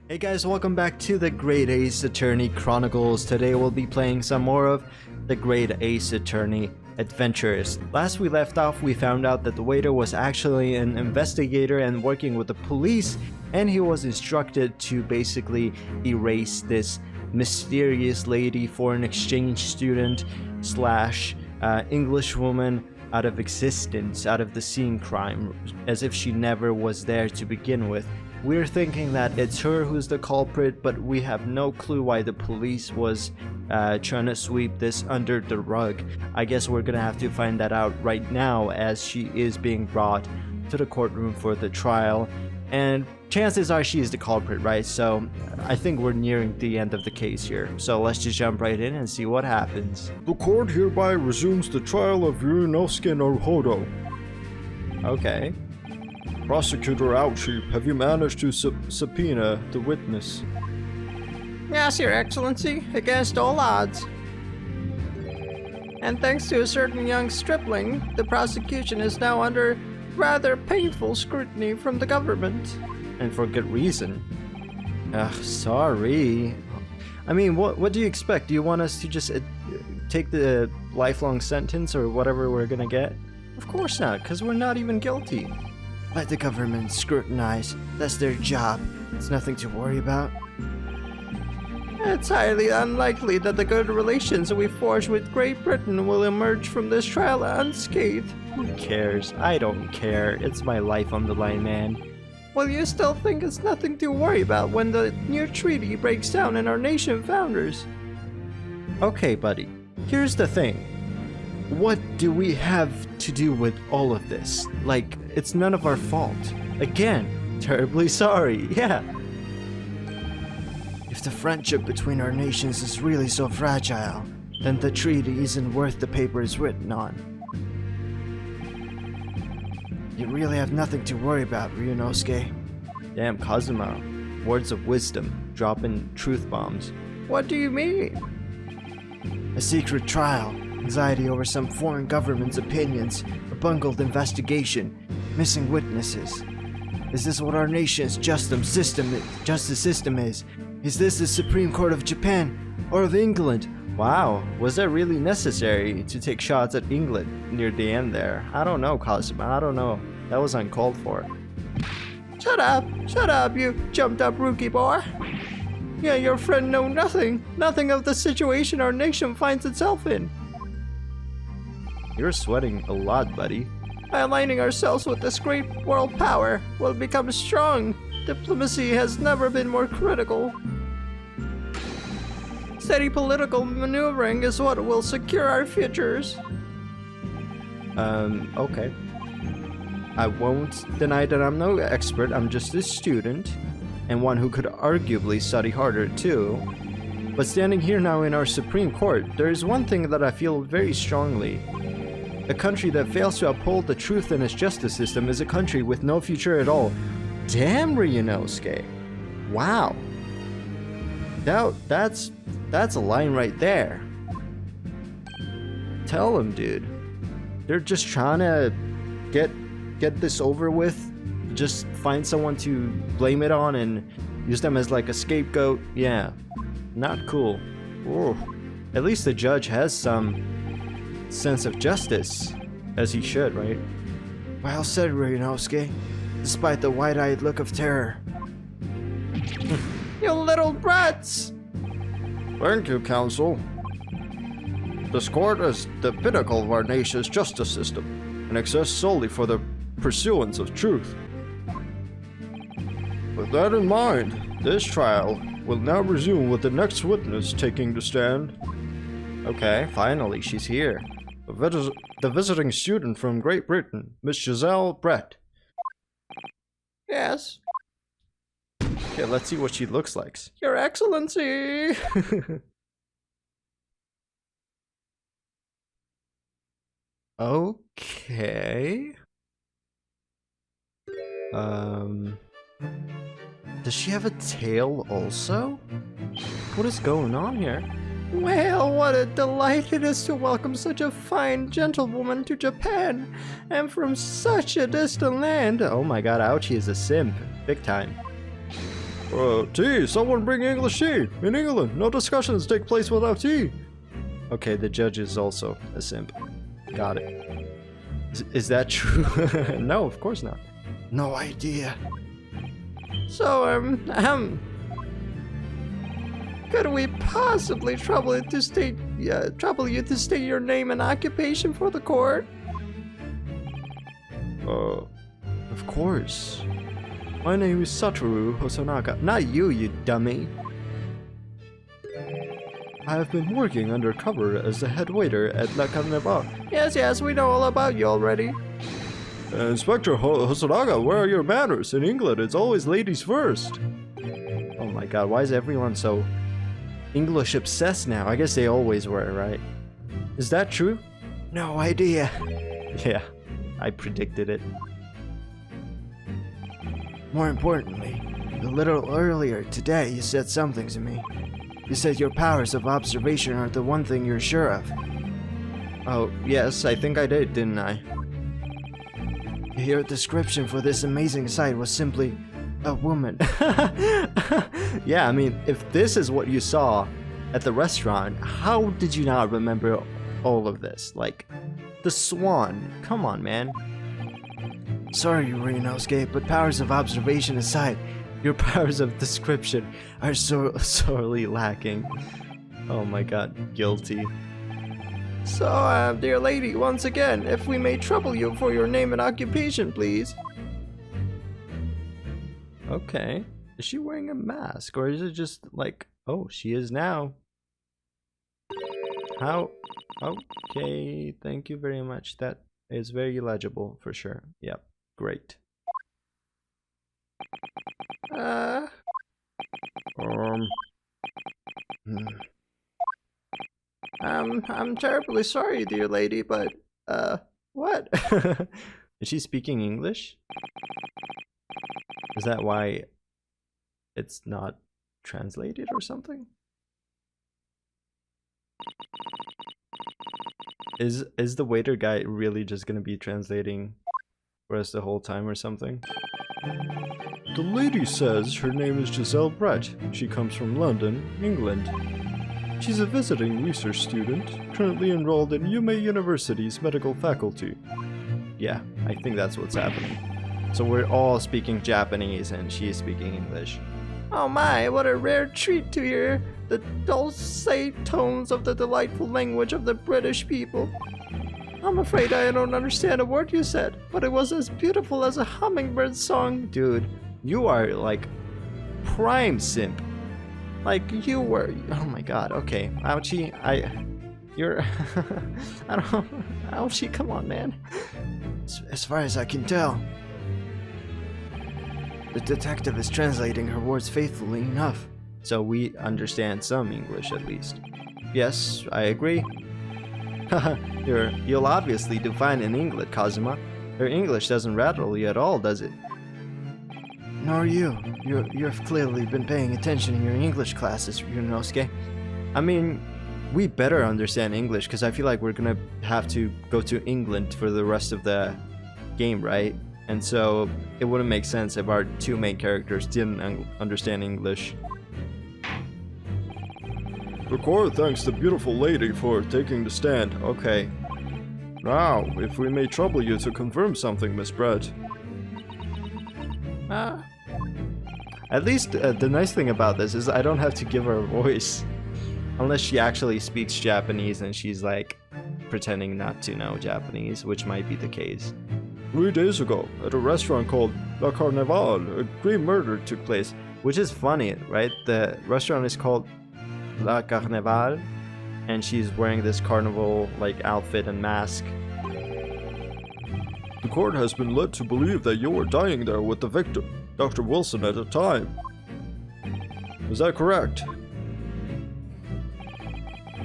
Hey guys, welcome back to the Great Ace Attorney Chronicles. Today we'll be playing some more of the Great Ace Attorney Adventures. Last we left off, we found out that the waiter was actually an investigator and working with the police, and he was instructed to basically erase this mysterious lady, foreign exchange student slash English woman out of existence, out of the scene crime, as if she never was there to begin with. We're thinking that it's her who's the culprit, but we have no clue why the police was trying to sweep this under the rug. I guess we're gonna have to find that out right now, as she is being brought to the courtroom for the trial. And chances are she is the culprit, right? So I think we're nearing the end of the case here. So let's just jump right in and see what happens. The court hereby resumes the trial of Yurinosuke Naruhodo. Okay. Prosecutor Auchi, have you managed to subpoena the witness? Yes, Your Excellency, against all odds. And thanks to a certain young stripling, the prosecution is now under rather painful scrutiny from the government. And for good reason. Sorry. I mean, what do you expect? Do you want us to just take the lifelong sentence or whatever we're gonna get? Of course not, because we're not even guilty. Let the government scrutinize. That's their job. It's nothing to worry about. It's highly unlikely that the good relations we forge with Great Britain will emerge from this trial unscathed. Who cares? I don't care. It's my life on the line, man. Well, you still think it's nothing to worry about when the new treaty breaks down and our nation founders? Okay, buddy. Here's the thing. What do we have to do with all of this? Like, it's none of our fault. Again, terribly sorry, yeah. If the friendship between our nations is really so fragile, then the treaty isn't worth the paper it's written on. You really have nothing to worry about, Ryunosuke. Damn, Kazuma. Words of wisdom, dropping truth bombs. What do you mean? A secret trial. Anxiety over some foreign government's opinions, a bungled investigation, missing witnesses. Is this what our nation's justice system is? Is this the Supreme Court of Japan or of England? Wow, was that really necessary to take shots at England near the end there? I don't know, Kazuma, I don't know. That was uncalled for. Shut up, you jumped up rookie boy. Yeah, your friend know nothing of the situation our nation finds itself in. You're sweating a lot, buddy. By aligning ourselves with this great world power, we'll become strong. Diplomacy has never been more critical. Steady political maneuvering is what will secure our futures. Okay. I won't deny that I'm no expert, I'm just a student, and one who could arguably study harder too. But standing here now in our Supreme Court, there is one thing that I feel very strongly. A country that fails to uphold the truth in its justice system is a country with no future at all. Damn, Ryunosuke. Wow. That's a line right there. Tell him, dude. They're just trying to get this over with. Just find someone to blame it on and use them as like a scapegoat. Yeah. Not cool. Ooh. At least the judge has some sense of justice, as he should, right? Well said, Ryunosuke, despite the wide-eyed look of terror. You little brats! Thank you, counsel. This court is the pinnacle of our nation's justice system and exists solely for the pursuance of truth. With that in mind, this trial will now resume with the next witness taking the stand. Okay, finally, she's here. The visiting student from Great Britain, Miss Jezaille Brett. Yes, Okay, let's see what she looks like. Your Excellency! Okay. Does she have a tail also? What is going on here? Well, what a delight it is to welcome such a fine gentlewoman to Japan, and from such a distant land. Oh my god, Auchi is a simp. Big time. Tea! Someone bring English tea! In England, no discussions take place without tea! Okay, the judge is also a simp. Got it. Is that true? No, of course not. No idea. So, could we possibly trouble you to state your name and occupation for the court? Of course. My name is Satoru Hosonaga. Not you, you dummy. I have been working undercover as the head waiter at La Carnival. Yes, we know all about you already. Inspector Hosonaga, where are your manners? In England, it's always ladies first. Oh my god, why is everyone so English obsessed now? I guess they always were, right? Is that true? No idea. Yeah, I predicted it. More importantly, a little earlier today you said something to me. You said your powers of observation are the one thing you're sure of. Oh, yes, I think I did, didn't I? Your description for this amazing sight was simply a woman. Yeah, I mean, if this is what you saw at the restaurant, how did you not remember all of this? Like, the swan. Come on, man. Sorry, Ryunosuke, but powers of observation aside, Your powers of description are so sorely lacking. Oh my god, guilty. So, dear lady, once again, if we may trouble you for your name and occupation, please. Okay. Is she wearing a mask, or is it just like, oh, she is now? How? Okay, thank you very much. That is very legible for sure. Yep, great. I'm terribly sorry, dear lady, but, what? Is she speaking English? Is that why it's not translated or something? Is the waiter guy really just gonna be translating for us the whole time or something? The lady says her name is Jezaille Brett. She comes from London, England. She's a visiting research student, currently enrolled in Yume University's medical faculty. Yeah, I think that's what's happening. So we're all speaking Japanese and she is speaking English. Oh my, what a rare treat to hear the dulcet tones of the delightful language of the British people. I'm afraid I don't understand a word you said, but it was as beautiful as a hummingbird song. Dude, you are like prime simp. Like you were. Oh my god, okay. Auchi, you're I don't. Auchi, come on, man. As far as I can tell, the detective is translating her words faithfully enough. So we understand some English at least. Yes, I agree. You'll obviously do fine in English, Kazuma. Your English doesn't rattle you at all, does it? Nor you. You've clearly been paying attention in your English classes, Ryunosuke. I mean, we better understand English because I feel like we're gonna have to go to England for the rest of the game, right? And so it wouldn't make sense if our two main characters didn't understand English. The court thanks the beautiful lady for taking the stand. Okay. Now, if we may trouble you to confirm something, Miss Brett. At least the nice thing about this is I don't have to give her a voice. Unless she actually speaks Japanese and she's like pretending not to know Japanese, which might be the case. 3 days ago, at a restaurant called La Carnival, a grave murder took place. Which is funny, right? The restaurant is called La Carnival, and she's wearing this carnival like outfit and mask. The court has been led to believe that you were dying there with the victim, Dr. Wilson, at the time. Is that correct?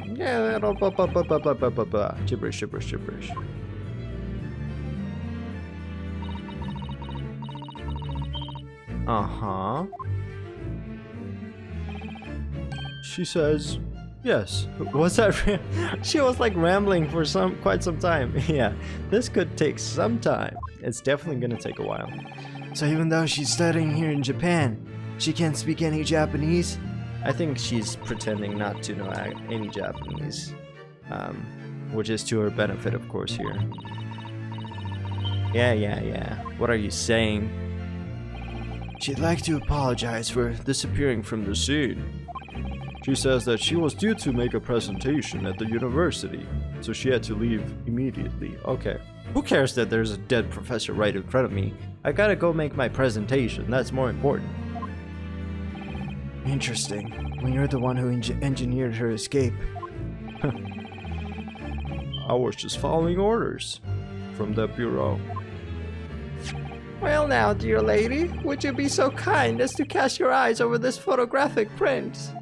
Yeah, blah, blah, blah, blah, blah, blah, blah, blah. Gibberish, gibberish, gibberish. Uh-huh. She says, yes. Was that she was like rambling for quite some time. Yeah, this could take some time. It's definitely gonna take a while. So even though she's studying here in Japan, She can't speak any Japanese? I think she's pretending not to know any Japanese. Which is to her benefit, of course, here. Yeah. What are you saying? She'd like to apologize for disappearing from the scene. She says that she was due to make a presentation at the university, so she had to leave immediately. Okay. Who cares that there's a dead professor right in front of me? I gotta go make my presentation. That's more important. Interesting. When you're the one who engineered her escape. I was just following orders from the bureau. Well now, dear lady, would you be so kind as to cast your eyes over this photographic print?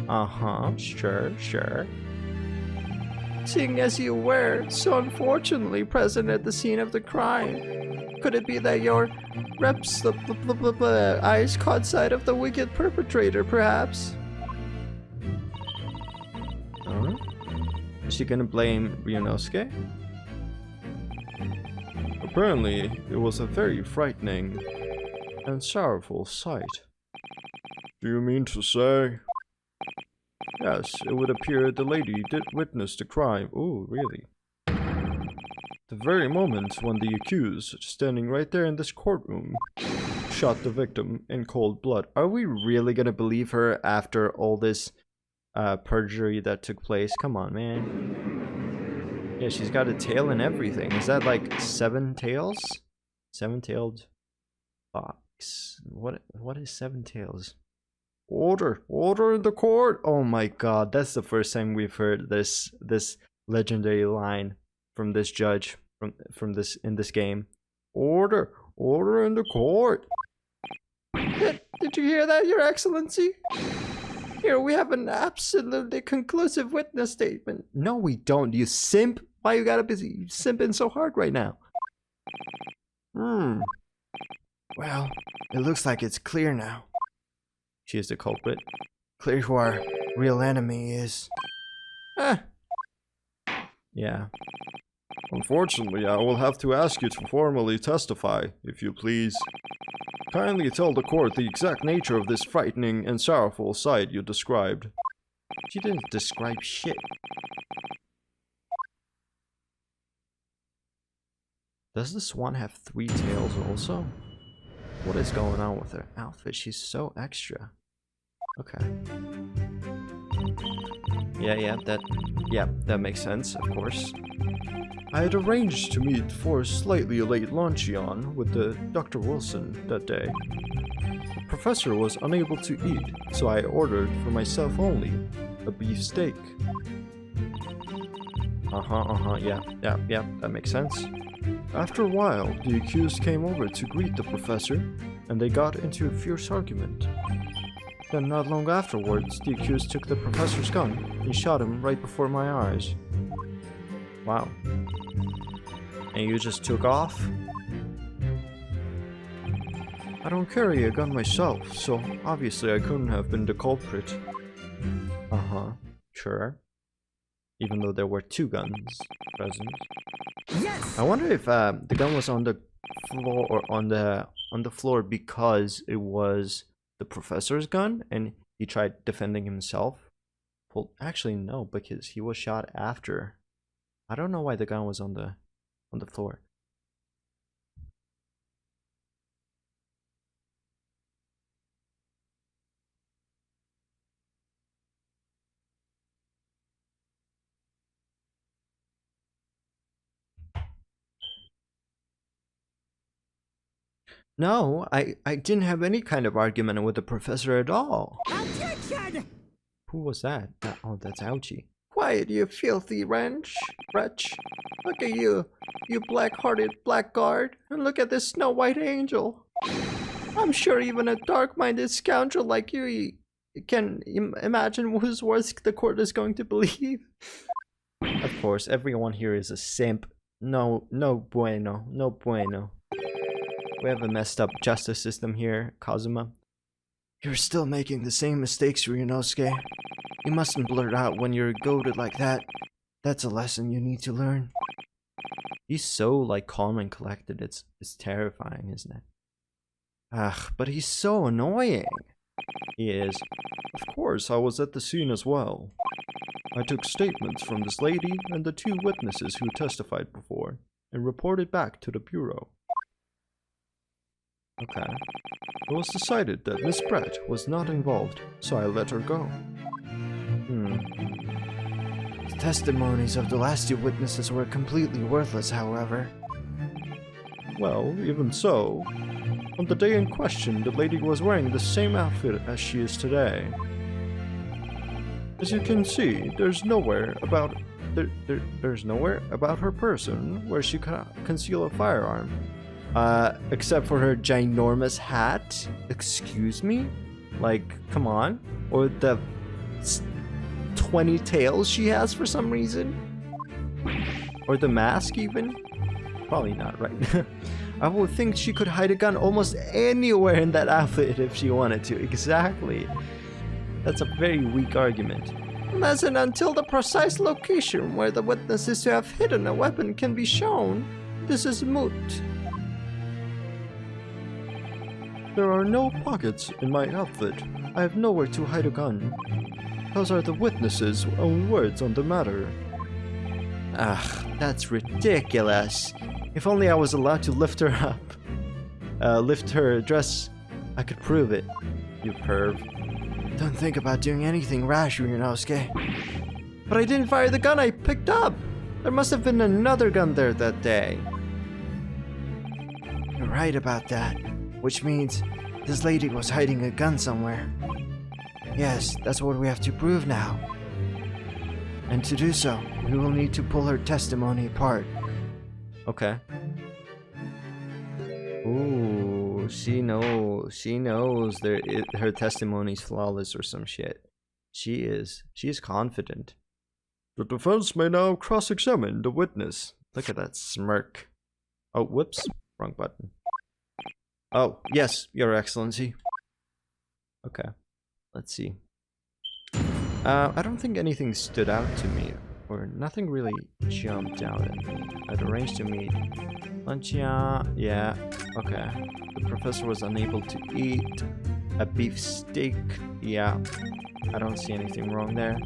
Uh-huh, sure. Seeing as you were so unfortunately present at the scene of the crime, could it be that your eyes caught sight of the wicked perpetrator, perhaps? Huh? Is she gonna blame Ryunosuke? Apparently, it was a very frightening and sorrowful sight. Do you mean to say? Yes, it would appear the lady did witness the crime. Oh, really? The very moment when the accused, standing right there in this courtroom, shot the victim in cold blood. Are we really gonna believe her after all this perjury that took place? Come on, man. Yeah, she's got a tail and everything. Is that like 7 tails? 7-tailed fox. What is 7 tails? Order in the court. Oh my god, that's the first time we've heard this legendary line from this judge from this in this game. Order in the court. Did you hear that, Your Excellency? Here we have an absolutely conclusive witness statement. No, we don't. You simp. Why you gotta be simping so hard right now? Well, it looks like it's clear now. She is the culprit. Clear who our real enemy is. Yeah. Unfortunately, I will have to ask you to formally testify, if you please. Kindly tell the court the exact nature of this frightening and sorrowful sight you described. She didn't describe shit. Does the swan have 3 tails also? What is going on with her outfit? She's so extra. Okay. Yeah, that makes sense, of course. I had arranged to meet for a slightly late luncheon with Dr. Wilson that day. The professor was unable to eat, so I ordered for myself only a beef steak. Yeah, that makes sense. After a while, the accused came over to greet the professor, and they got into a fierce argument. Then not long afterwards, the accused took the professor's gun and shot him right before my eyes. Wow. And you just took off? I don't carry a gun myself, so obviously I couldn't have been the culprit. Sure. Even though there were 2 guns present. Yes! I wonder if the gun was on the floor or on the floor because it was the professor's gun and he tried defending himself. Well, actually no, because he was shot after. I don't know why the gun was on the floor. No, I didn't have any kind of argument with the professor at all. Objection! Who was that? Oh, that's Auchi. Quiet, you filthy wretch. Look at you, you black-hearted blackguard, and look at this snow-white angel. I'm sure even a dark-minded scoundrel like you can imagine whose words the court is going to believe. Of course, everyone here is a simp. No bueno. We have a messed up justice system here, Kazuma. You're still making the same mistakes, Ryunosuke. You mustn't blurt out when you're goaded like that. That's a lesson you need to learn. He's so like calm and collected. It's terrifying, isn't it? Ugh, but he's so annoying. He is. Of course, I was at the scene as well. I took statements from this lady and the 2 witnesses who testified before, and reported back to the Bureau. Okay. It was decided that Miss Brett was not involved, so I let her go. The testimonies of the last 2 witnesses were completely worthless, however. Well, even so, on the day in question, the lady was wearing the same outfit as she is today. As you can see, there's nowhere about her person where she could conceal a firearm. Except for her ginormous hat? Excuse me? Like, come on. Or the 20 tails she has for some reason? Or the mask even? Probably not, right? I would think she could hide a gun almost anywhere in that outfit if she wanted to. Exactly. That's a very weak argument. Unless and until the precise location where the witness is to have hidden a weapon can be shown, this is moot. There are no pockets in my outfit. I have nowhere to hide a gun. Those are the witnesses' own words on the matter. Ugh, that's ridiculous. If only I was allowed to lift her up. Lift her dress, I could prove it. You perv. Don't think about doing anything rash, Ryunosuke. But I didn't fire the gun I picked up. There must have been another gun there that day. You're right about that. Which means this lady was hiding a gun somewhere. Yes, that's what we have to prove now. And to do so, we will need to pull her testimony apart. Okay. Ooh, she knows. She knows her testimony's flawless or some shit. She is confident. The defense may now cross-examine the witness. Look at that smirk. Oh, whoops. Wrong button. Oh, yes, Your Excellency. Okay. Let's see. I don't think anything stood out to me, or nothing really jumped out at me. I'd arranged to meet Lunchia. Yeah, okay. The professor was unable to eat a beef steak. Yeah, I don't see anything wrong there.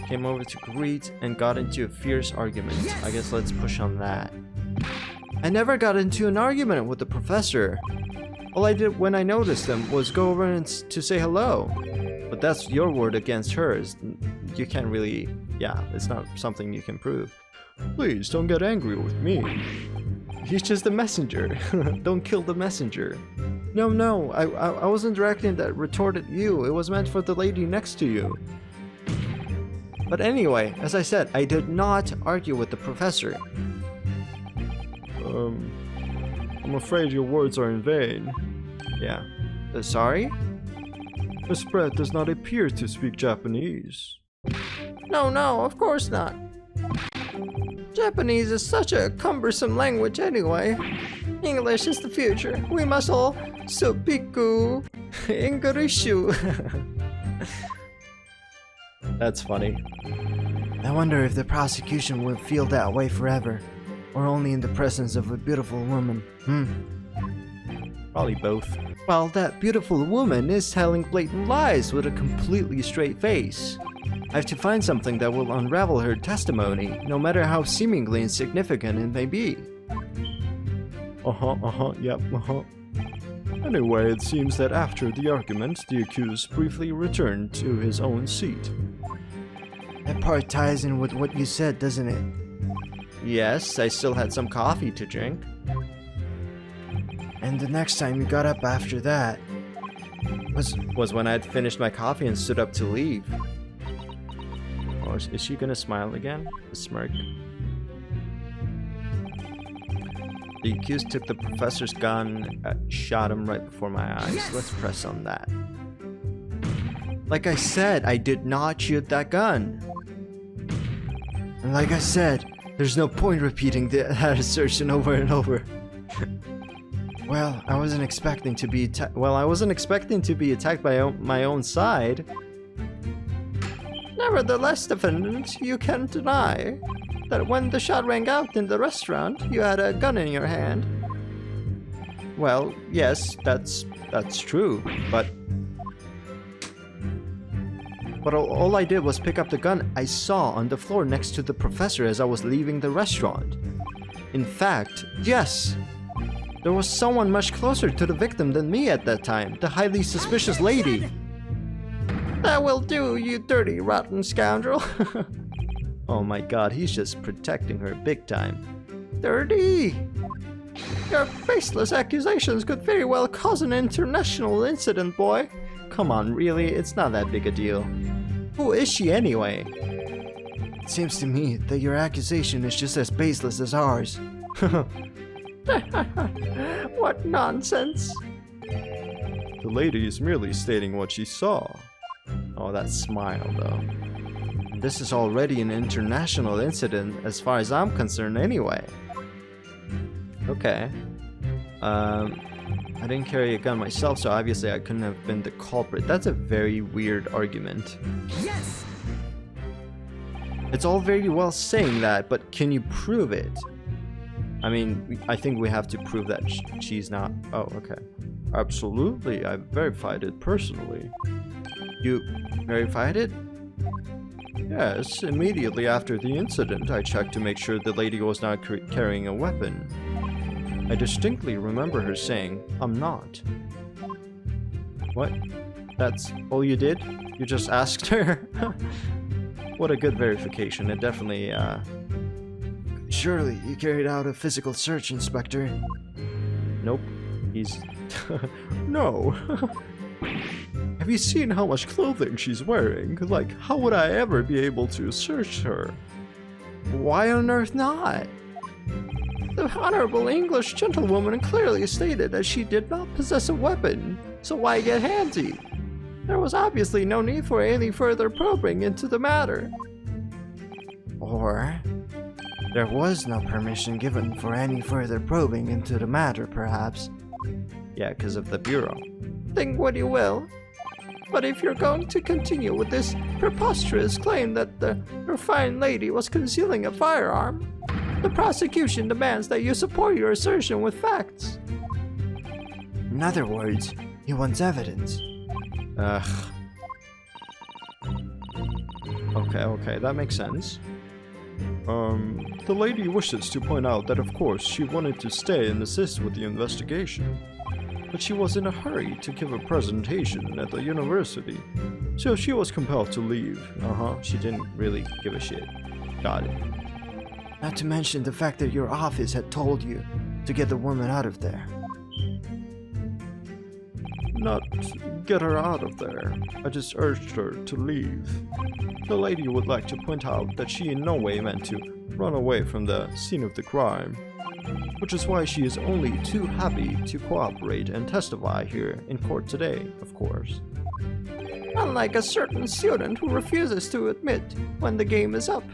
Came over to greet and got into a fierce argument. Yes! I guess let's push on that. I never got into an argument with the professor. All I did when I noticed him was go over and to say hello. But that's your word against hers. You can't really... Yeah, it's not something you can prove. Please, don't get angry with me. He's just the messenger. Don't kill the messenger. No, I wasn't directing that retort at you. It was meant for the lady next to you. But anyway, as I said, I did not argue with the professor. I'm afraid your words are in vain. Yeah. Sorry? Miss Brett does not appear to speak Japanese. No, of course not. Japanese is such a cumbersome language anyway. English is the future. We must all supiku Englishu. That's funny. I wonder if the prosecution will feel that way forever, or only in the presence of a beautiful woman. Probably both. Well, that beautiful woman is telling blatant lies with a completely straight face. I have to find something that will unravel her testimony, no matter how seemingly insignificant it may be. Yep. Anyway, it seems that after the argument, the accused briefly returned to his own seat. That part ties in with what you said, doesn't it? Yes, I still had some coffee to drink. And the next time you got up after that was when I had finished my coffee and stood up to leave. Or is she gonna smile again? A smirk. The accused took the professor's gun, shot him right before my eyes. Yes! Let's press on that. Like I said, I did not shoot that gun. And like I said, there's no point repeating that assertion over and over. Well, I wasn't expecting to be attacked by my own side. Nevertheless, defendant, you can't deny that when the shot rang out in the restaurant, you had a gun in your hand. Well, yes, that's true, but all I did was pick up the gun I saw on the floor next to the professor as I was leaving the restaurant. In fact, yes, there was someone much closer to the victim than me at that time, the highly suspicious lady. That will do, you dirty, rotten scoundrel. Oh my god, he's just protecting her big time. Dirty! Your baseless accusations could very well cause an international incident, boy. Come on, really? It's not that big a deal. Who is she anyway? It seems to me that your accusation is just as baseless as ours. What nonsense! The lady is merely stating what she saw. Oh, that smile, though. This is already an international incident as far as I'm concerned anyway. Okay. I didn't carry a gun myself, so obviously I couldn't have been the culprit. That's a very weird argument. Yes! It's all very well saying that, but can you prove it? I mean, I think we have to prove that she's not... Oh, okay. Absolutely, I verified it personally. You verified it? Yes, immediately after the incident, I checked to make sure the lady was not carrying a weapon. I distinctly remember her saying, "I'm not." What? That's all you did? You just asked her? What a good verification. It definitely, Surely you carried out a physical search, Inspector. Nope. He's... No. Have you seen how much clothing she's wearing? Like, how would I ever be able to search her? Why on earth not? The honorable English gentlewoman clearly stated that she did not possess a weapon, so why get handsy? There was obviously no need for any further probing into the matter. Or, there was no permission given for any further probing into the matter, perhaps. Yeah, because of the Bureau. Think what you will. But if you're going to continue with this preposterous claim that the refined lady was concealing a firearm, the prosecution demands that you support your assertion with facts. In other words, he wants evidence. Ugh. Okay, that makes sense. The lady wishes to point out that of course she wanted to stay and assist with the investigation, but she was in a hurry to give a presentation at the university, so she was compelled to leave. She didn't really give a shit. Got it. Not to mention the fact that your office had told you to get the woman out of there. Not get her out of there. I just urged her to leave. The lady would like to point out that she in no way meant to run away from the scene of the crime, which is why she is only too happy to cooperate and testify here in court today, of course. Unlike a certain student who refuses to admit when the game is up.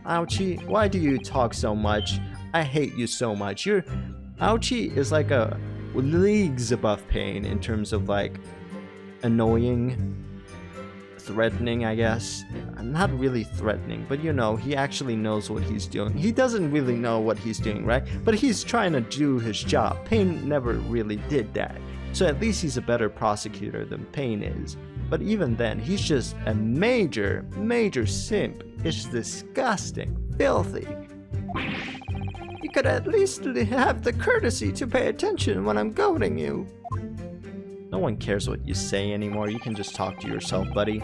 Auchi, why do you talk so much? I hate you so much. Auchi is like a leagues above Pain in terms of like annoying, threatening, I guess. Not really threatening, but you know, he actually knows what he's doing. He doesn't really know what he's doing, right? But he's trying to do his job. Pain never really did that. So at least he's a better prosecutor than Pain is. But even then, he's just a major simp. It's disgusting, filthy. You could at least have the courtesy to pay attention when I'm goading you. No one cares what you say anymore. You can just talk to yourself, buddy.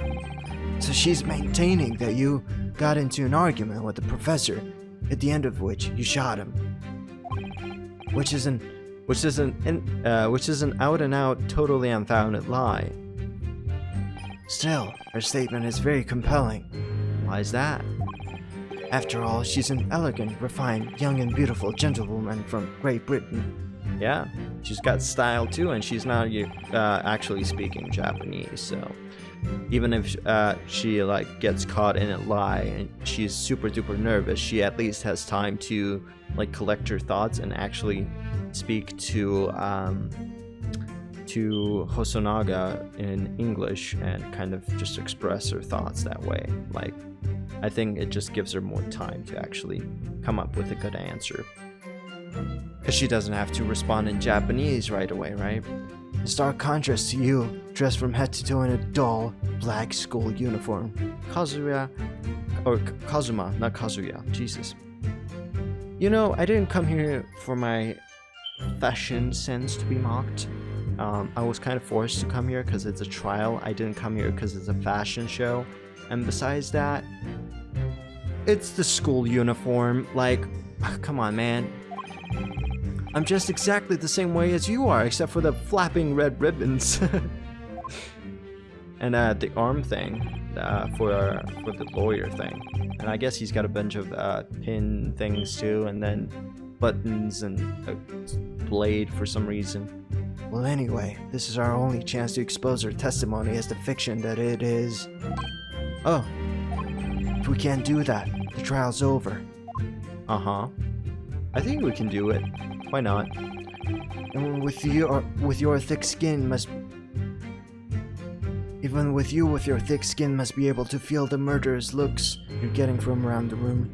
So she's maintaining that you got into an argument with the professor, at the end of which you shot him. Which is an out and out, totally unfounded lie. Still, her statement is very compelling. Why is that? After all, she's an elegant, refined, young and beautiful gentlewoman from Great Britain. Yeah, she's got style too, and she's not actually speaking Japanese, so even if she like gets caught in a lie and she's super duper nervous, she at least has time to like collect her thoughts and actually speak to Hosonaga in English and kind of just express her thoughts that way. Like, I think it just gives her more time to actually come up with a good answer. Because she doesn't have to respond in Japanese right away, right? In stark contrast to you, dressed from head to toe in a dull, black school uniform. Kazuya, or Kazuma, not Kazuya, Jesus. You know, I didn't come here for my fashion sense to be mocked. I was kind of forced to come here because it's a trial. I didn't come here because it's a fashion show. And besides that, it's the school uniform. Like, come on, man. I'm just exactly the same way as you are, except for the flapping red ribbons. And the arm thing for the lawyer thing. And I guess he's got a bunch of pin things too, and then buttons and a blade for some reason. Well, anyway, this is our only chance to expose her testimony as the fiction that it is. Oh, if we can't do that, the trial's over. Uh-huh. I think we can do it. Why not? And with your thick skin must... Even with your thick skin must be able to feel the murderous looks you're getting from around the room.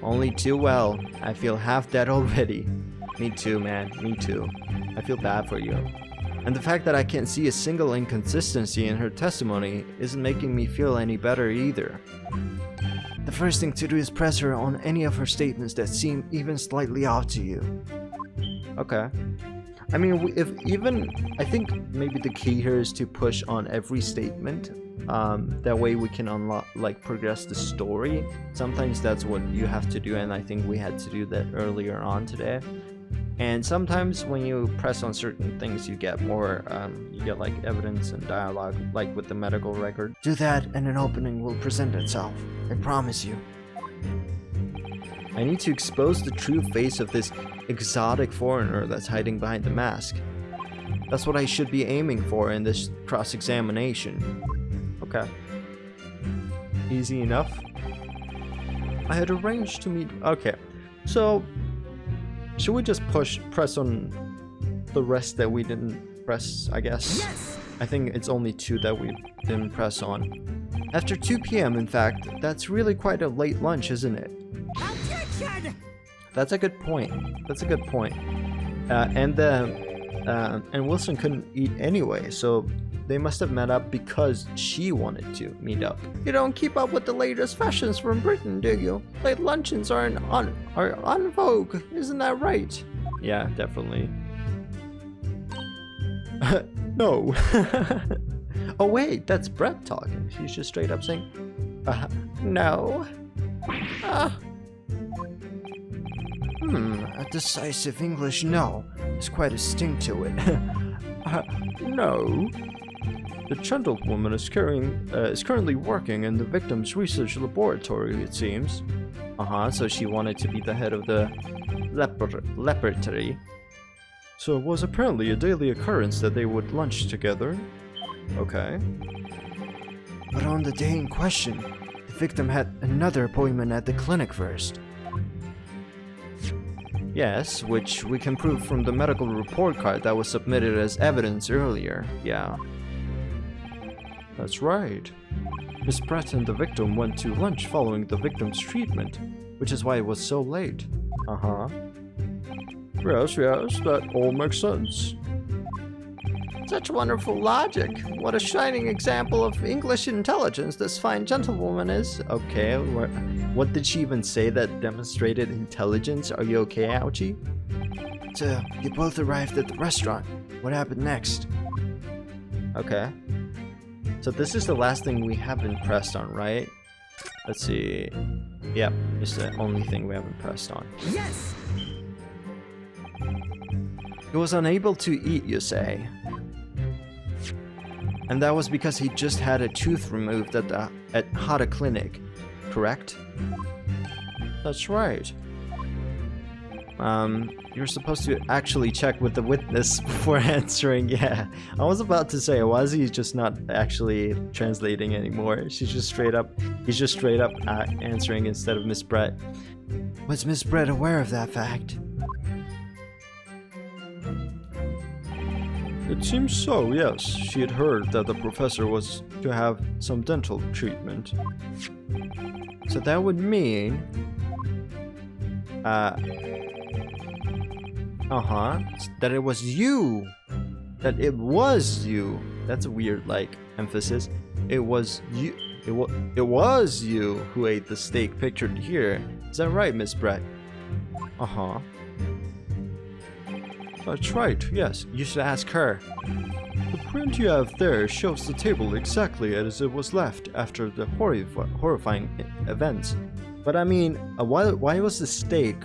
Only too well. I feel half dead already. Me too, man. Me too. I feel bad for you. And the fact that I can't see a single inconsistency in her testimony isn't making me feel any better either. The first thing to do is press her on any of her statements that seem even slightly off to you. Okay. I mean, I think maybe the key here is to push on every statement. That way we can unlock, progress the story. Sometimes that's what you have to do, and I think we had to do that earlier on today. And sometimes when you press on certain things, you get more, evidence and dialogue, like with the medical record. Do that, and an opening will present itself. I promise you. I need to expose the true face of this exotic foreigner that's hiding behind the mask. That's what I should be aiming for in this cross-examination. Okay. Easy enough. I had arranged to meet... Okay. So, should we just press on the rest that we didn't press, I guess? Yes! I think it's only 2 that we didn't press on. After 2 p.m., in fact, that's really quite a late lunch, isn't it? Objection! That's a good point. That's a good point. And Wilson couldn't eat anyway, so they must have met up because she wanted to meet up. You don't keep up with the latest fashions from Britain, do you? Late luncheons are on vogue, isn't that right? Yeah, definitely. No. Oh wait, that's Brett talking. She's just straight up saying, no. A decisive English no. There's quite a sting to it. No. The gentlewoman is currently working in the victim's research laboratory, it seems. So she wanted to be the head of the laboratory. So it was apparently a daily occurrence that they would lunch together. Okay. But on the day in question, the victim had another appointment at the clinic first. Yes, which we can prove from the medical report card that was submitted as evidence earlier. Yeah. That's right. Miss Brett and the victim went to lunch following the victim's treatment, which is why it was so late. Yes, that all makes sense. Such wonderful logic. What a shining example of English intelligence this fine gentlewoman is. Okay, what did she even say that demonstrated intelligence? Are you okay, Auchi? So, you both arrived at the restaurant. What happened next? Okay. So this is the last thing we haven't pressed on, right? Let's see. Yep, it's the only thing we haven't pressed on. Yes! He was unable to eat, you say? And that was because he just had a tooth removed at Hada Clinic, correct? That's right. You're supposed to actually check with the witness before answering. Yeah, I was about to say, why is he just not actually translating anymore? He's just straight up answering instead of Miss Brett. Was Miss Brett aware of that fact? It seems so, yes. She had heard that the professor was to have some dental treatment. So that would mean... That it was you. That it was you. That's a weird, like, emphasis. It was you. It was you who ate the steak pictured here. Is that right, Miss Brett? That's right, yes. You should ask her. The print you have there shows the table exactly as it was left after the horrifying events. But I mean, why was the steak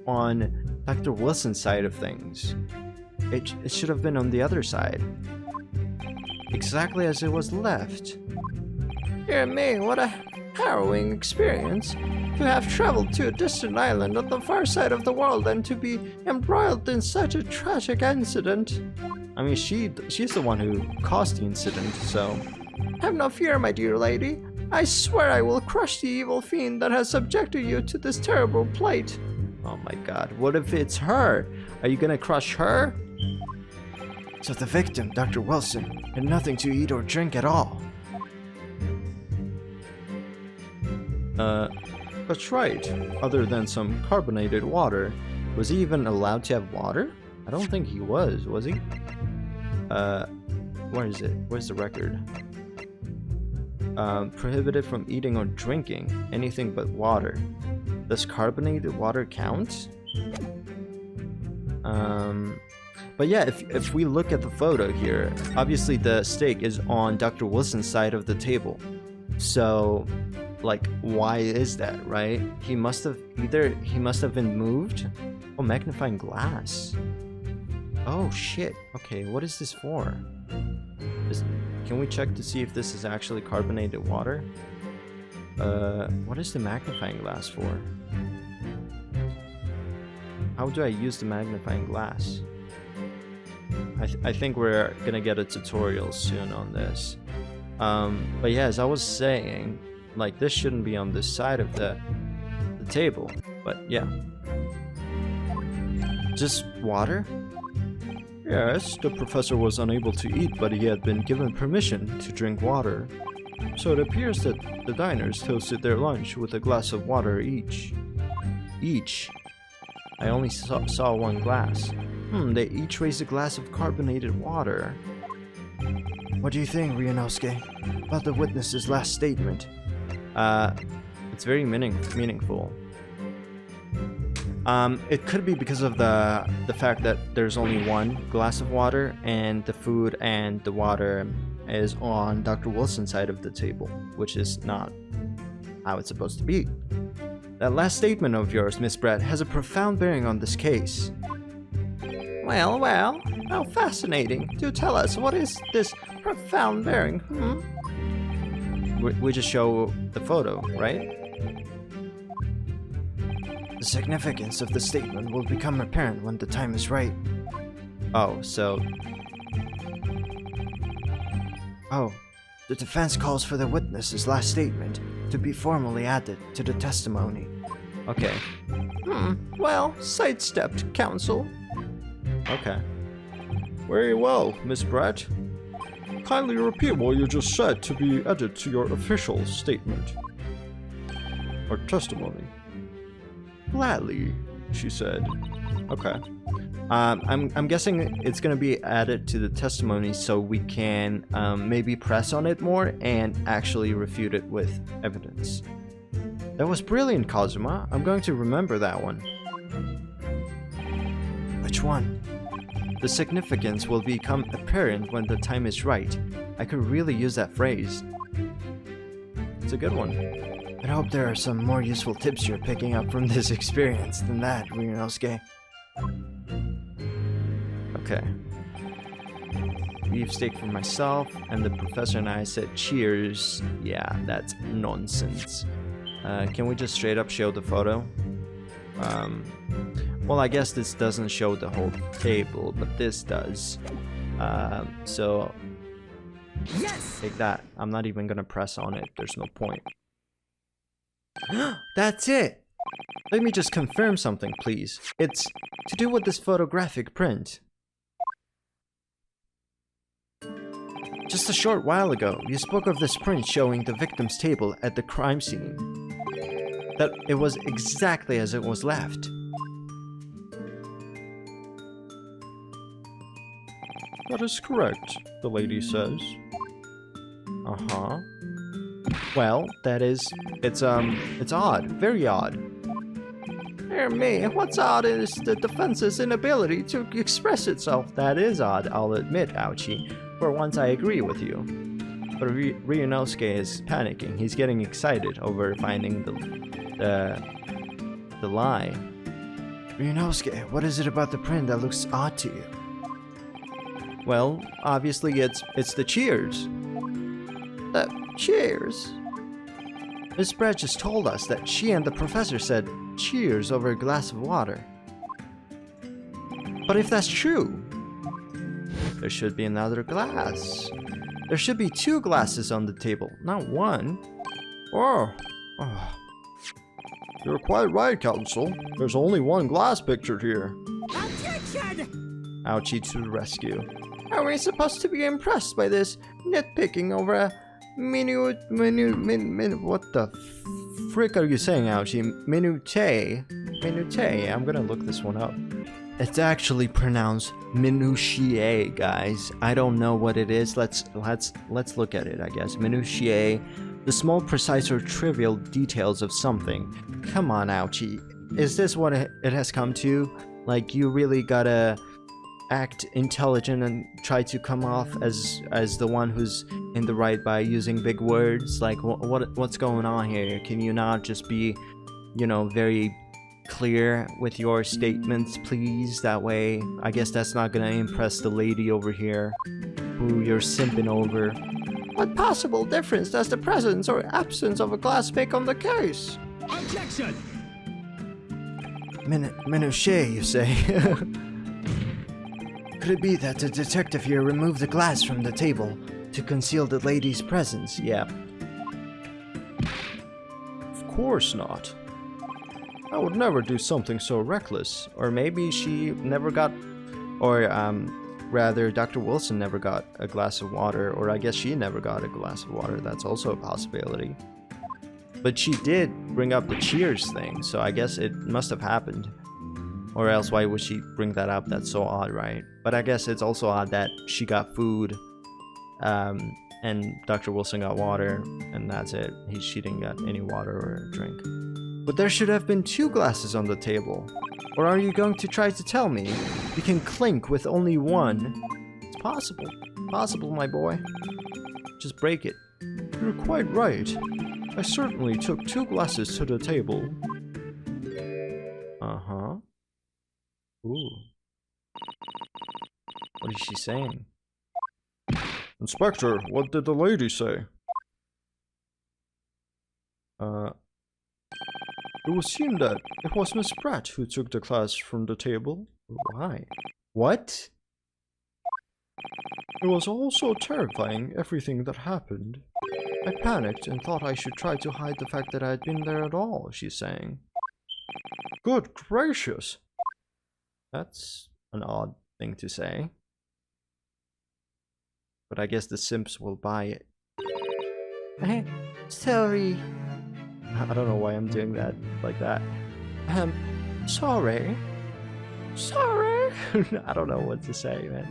on Dr. Wilson's side of things? It should have been on the other side. Exactly as it was left. Dear me, what a harrowing experience. To have traveled to a distant island on the far side of the world and to be embroiled in such a tragic incident. I mean, she's the one who caused the incident, so... Have no fear, my dear lady. I swear I will crush the evil fiend that has subjected you to this terrible plight. Oh my god, what if it's her? Are you gonna crush her? So the victim, Dr. Wilson, had nothing to eat or drink at all. That's right. Other than some carbonated water. Was he even allowed to have water? I don't think he was he? Where is it? Where's the record? Prohibited from eating or drinking anything but water. Does carbonated water count? But yeah, if we look at the photo here, obviously the steak is on Dr. Wilson's side of the table. So, like, why is that, right? He must have been moved. Oh, magnifying glass. Oh shit. Okay, what is this for? Can we check to see if this is actually carbonated water? What is the magnifying glass for? How do I use the magnifying glass? I think we're gonna get a tutorial soon on this. But yeah, as I was saying, like, this shouldn't be on this side of the table, but yeah. Just water? Yes, the professor was unable to eat, but he had been given permission to drink water. So it appears that the diners toasted their lunch with a glass of water each. Each? I only saw one glass. They each raised a glass of carbonated water. What do you think, Ryunosuke, about the witness's last statement? It's very meaningful. It could be because of the fact that there's only one glass of water and the food and the water is on Dr. Wilson's side of the table, which is not how it's supposed to be. That last statement of yours, Miss Brett, has a profound bearing on this case. Well, how fascinating. Do tell us, what is this profound bearing, We just show the photo, right? The significance of the statement will become apparent when the time is right. Oh, so... Oh, the defense calls for the witness's last statement to be formally added to the testimony. Okay. Well, sidestepped, counsel. Okay. Very well, Miss Brett. Kindly repeat what you just said to be added to your official statement. Or testimony. Gladly, she said. Okay. I'm guessing it's gonna be added to the testimony so we can maybe press on it more and actually refute it with evidence. That was brilliant, Kazuma. I'm going to remember that one. Which one? The significance will become apparent when the time is right. I could really use that phrase. It's a good one. I hope there are some more useful tips you're picking up from this experience than that, Ryunosuke. Okay. Beefsteak for myself, and the professor and I said cheers. Yeah, that's nonsense. Can we just straight up show the photo? Well, I guess this doesn't show the whole table, but this does. So... Yes! Take that. I'm not even gonna press on it. There's no point. That's it! Let me just confirm something, please. It's to do with this photographic print. Just a short while ago, you spoke of this print showing the victim's table at the crime scene. That it was exactly as it was left. That is correct, the lady says. Uh-huh. Well, it's odd, very odd. Dear me, what's odd is the defense's inability to express itself. That is odd, I'll admit, Auchi. For once I agree with you. But Ryunosuke is panicking. He's getting excited over finding the lie. Ryunosuke, what is it about the print that looks odd to you? Well, obviously it's the cheers. The cheers? Miss Brett just told us that she and the professor said cheers over a glass of water. But if that's true, there should be another glass. There should be 2 glasses on the table, not 1. Oh. You're quite right, Counsel. There's only 1 glass pictured here. Objection! Auchi to the rescue. Are we supposed to be impressed by this nitpicking over a What the frick are you saying, Auchi? Minute? I'm gonna look this one up. It's actually pronounced minutiae, guys. I don't know what it is. Let's look at it, I guess. Minutiae, the small, precise, or trivial details of something. Come on, Auchi. Is this what it has come to? Like, you really gotta act intelligent and try to come off as the one who's in the right by using big words? Like, what's going on here? Can you not just be, very clear with your statements, please? That way, I guess that's not gonna impress the lady over here who you're simping over. What possible difference does the presence or absence of a glass make on the case? Objection! Minutiae, you say? Could it be that the detective here removed the glass from the table to conceal the lady's presence? Yeah. Of course not. I would never do something so reckless. Or maybe she never got, or rather Dr. Wilson never got a glass of water, or I guess she never got a glass of water. That's also a possibility. But she did bring up the cheers thing, so I guess it must have happened. Or else why would she bring that up? That's so odd, right? But I guess it's also odd that she got food, and Dr. Wilson got water, and that's it. She didn't get any water or a drink. But there should have been 2 glasses on the table. Or are you going to try to tell me you can clink with only 1? It's possible. Possible, my boy. Just break it. You're quite right. I certainly took 2 glasses to the table. Uh-huh. Ooh. What is she saying? Inspector, what did the lady say? It would seem that it was Miss Brett who took the glass from the table. Why? What? It was all so terrifying, everything that happened. I panicked and thought I should try to hide the fact that I had been there at all, she's saying. Good gracious! That's an odd thing to say. But I guess the simps will buy it. Sorry. I don't know why I'm doing that like that. Sorry. Sorry. I don't know what to say, man.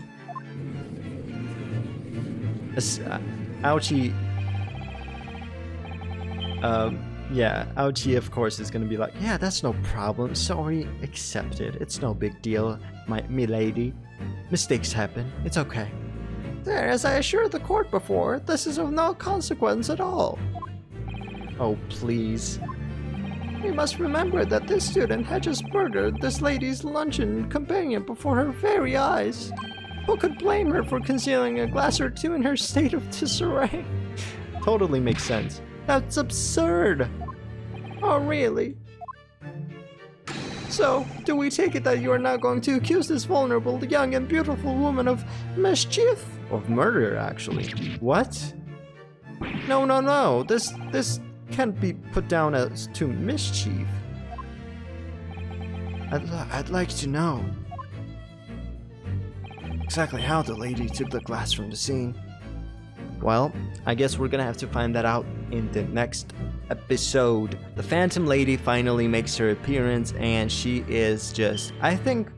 Auchi. Yeah, Auchi of course is gonna be like, yeah, that's no problem. Sorry, accepted. It's no big deal, me lady. Mistakes happen. It's okay. There, as I assured the court before, this is of no consequence at all. Oh, please. We must remember that this student had just murdered this lady's luncheon companion before her very eyes. Who could blame her for concealing a glass or 2 in her state of disarray? Totally makes sense. That's absurd. Oh, really? So, do we take it that you are now going to accuse this vulnerable, young and beautiful woman of mischief? Of murder, actually. What? No. This can't be put down as to mischief. I'd like to know exactly how the lady took the glass from the scene. Well, I guess we're gonna have to find that out in the next episode. The Phantom Lady finally makes her appearance, and she is just... I think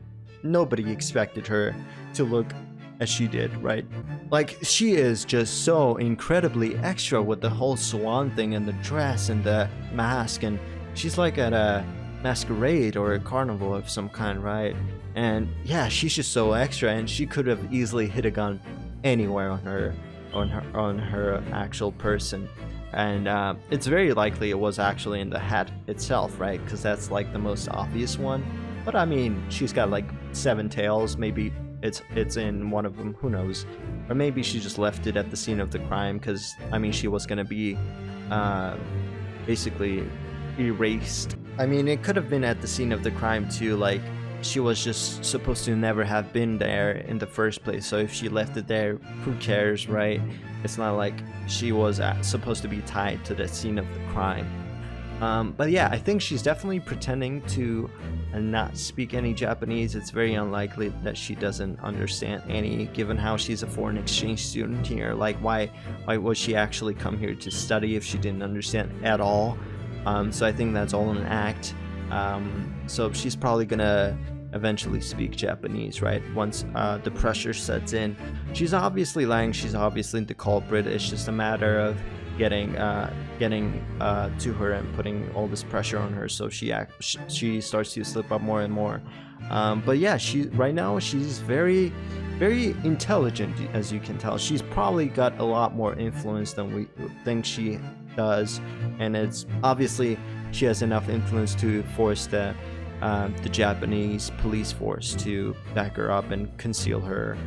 nobody expected her to look as she did, right? Like, she is just so incredibly extra with the whole swan thing and the dress and the mask, and she's like at a masquerade or a carnival of some kind, right? And yeah, she's just so extra, and she could have easily hit a gun anywhere on her actual person. And it's very likely it was actually in the hat itself, right? Because that's like the most obvious one. But I mean, she's got like 7 tails. Maybe it's in one of them. Who knows? Or maybe she just left it at the scene of the crime. Because I mean, she was gonna be basically erased. I mean, it could have been at the scene of the crime too. Like, she was just supposed to never have been there in the first place. So if she left it there, who cares, right? It's not like she was supposed to be tied to the scene of the crime. But yeah, I think she's definitely pretending to not speak any Japanese. It's very unlikely that she doesn't understand any, given how she's a foreign exchange student here. Like, why would she actually come here to study if she didn't understand at all? So I think that's all an act. So she's probably gonna eventually speak Japanese, right? Once the pressure sets in. She's obviously lying. She's obviously the culprit. It's just a matter of getting to her and putting all this pressure on her, so she starts to slip up more and more. But yeah, right now she's very, very intelligent, as you can tell. She's probably got a lot more influence than we think she does, and it's obviously she has enough influence to force the Japanese police force to back her up and conceal her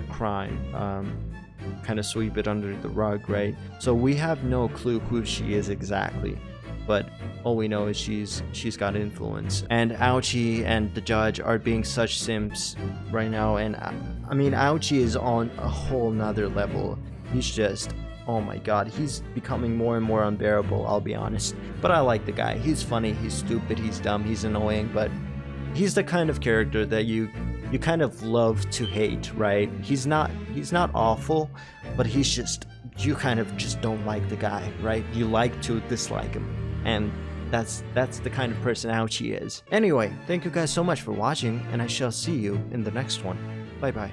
crime, kind of sweep it under the rug, right? So we have no clue who she is exactly, but all we know is she's got influence. And Auchi and the judge are being such simps right now, and I mean, Auchi is on a whole nother level. He's just, oh my god, he's becoming more and more unbearable, I'll be honest. But I like the guy. He's funny, he's stupid, he's dumb, he's annoying, but he's the kind of character that you kind of love to hate, right? He's not awful, but he's just, you kind of just don't like the guy, right? You like to dislike him. And that's the kind of person Auchi is. Anyway, thank you guys so much for watching, and I shall see you in the next one. Bye bye.